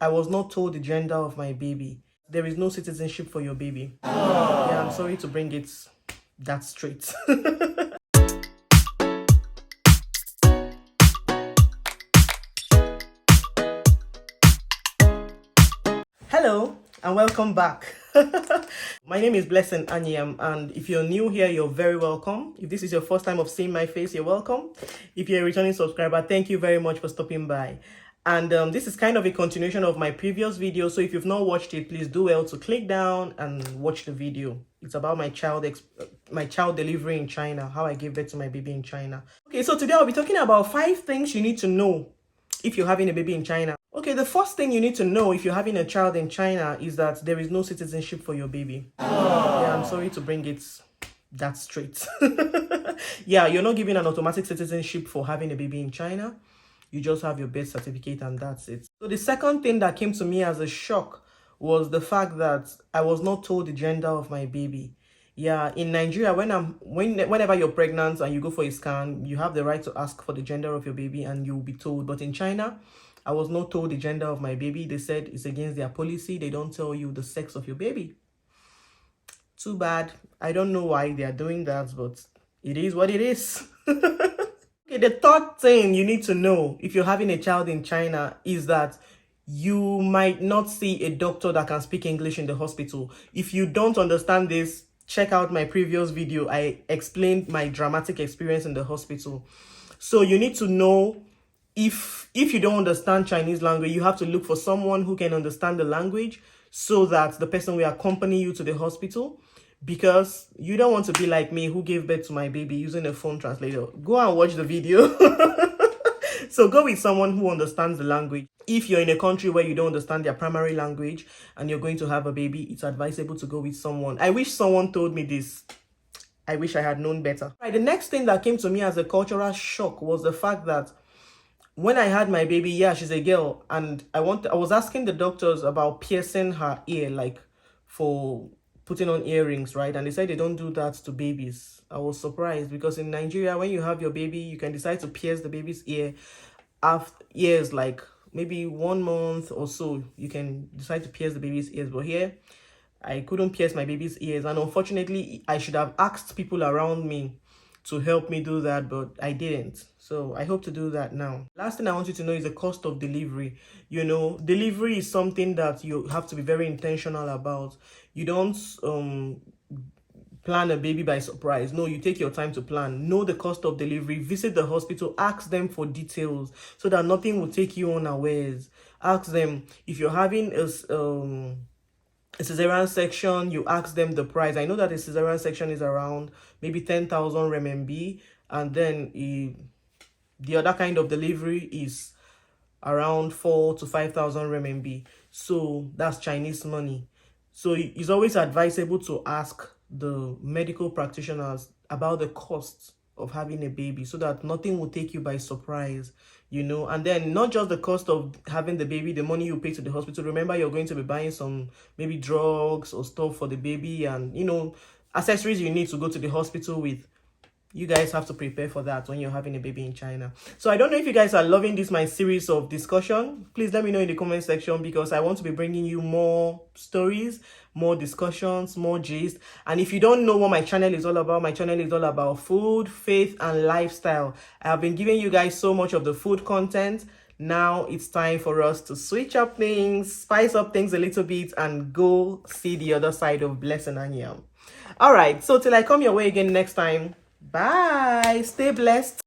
I was not told the gender of my baby. There is no citizenship for your baby. Yeah, I'm sorry to bring it that straight. Hello and welcome back. My name is Blessing Anyam, and if you're new here, you're very welcome. If this is your first time of seeing my face, you're welcome. If you're a returning subscriber, thank you very much for stopping by. And this is kind of a continuation of my previous video, so if you've not watched it, please do well to click down and watch the video. It's about my child delivery in China, how I gave birth to my baby in China. Okay, so today I'll be talking about 5 things you need to know if you're having a baby in China. Okay, the first thing you need to know if you're having a child in China is that there is no citizenship for your baby. Yeah, I'm sorry to bring it that straight. Yeah, you're not given an automatic citizenship for having a baby in China. You just have your birth certificate and that's it. So the second thing that came to me as a shock was the fact that I was not told the gender of my baby. Yeah, in Nigeria, whenever you're pregnant and you go for a scan, you have the right to ask for the gender of your baby and you'll be told. But in China, I was not told the gender of my baby. They said it's against their policy. They don't tell you the sex of your baby. Too bad. I don't know why they are doing that, but it is what it is. Okay, the third thing you need to know if you're having a child in China is that you might not see a doctor that can speak English in the hospital. If you don't understand this, check out my previous video. I explained my dramatic experience in the hospital. So you need to know if you don't understand Chinese language, you have to look for someone who can understand the language so that the person will accompany you to the hospital, because you don't want to be like me who gave birth to my baby using a phone translator. Go and watch the video. So go with someone who understands the language. If you're in a country where you don't understand their primary language and you're going to have a baby, it's advisable to go with someone. I wish someone told me this. I wish I had known better. Right, the next thing that came to me as a cultural shock was the fact that when I had my baby, yeah, she's a girl, and I was asking the doctors about piercing her ear, like for putting on earrings, right? And they said they don't do that to babies. I was surprised because in Nigeria, when you have your baby, you can decide to pierce the baby's ear after years, like maybe 1 month or so, you can decide to pierce the baby's ears. But here, I couldn't pierce my baby's ears, and unfortunately, I should have asked people around me to help me do that, but I didn't. So I hope to do that now. Last thing I want you to know is the cost of delivery. You know, delivery is something that you have to be very intentional about. You don't plan a baby by surprise. No, you take your time to plan. Know the cost of delivery. Visit the hospital. Ask them for details so that nothing will take you unawares. Ask them if you're having a cesarean section, you ask them the price. I know that a cesarean section is around maybe 10,000 RMB, and then the other kind of delivery is around 4,000 to 5,000 RMB. So that's Chinese money. So it's always advisable to ask the medical practitioners about the costs of having a baby so that nothing will take you by surprise, you know. And then not just the cost of having the baby, the money you pay to the hospital. Remember, you're going to be buying some maybe drugs or stuff for the baby and, you know, accessories you need to go to the hospital with. You guys have to prepare for that when you're having a baby in China. So I don't know if you guys are loving this, my series of discussion. Please let me know in the comment section, because I want to be bringing you more stories, more discussions, more gist. And if you don't know what my channel is all about, my channel is all about food, faith, and lifestyle. I have been giving you guys so much of the food content. Now it's time for us to switch up things, spice up things a little bit, and go see the other side of Blessing Anyam. All right, so till I come your way again next time, bye. Stay blessed.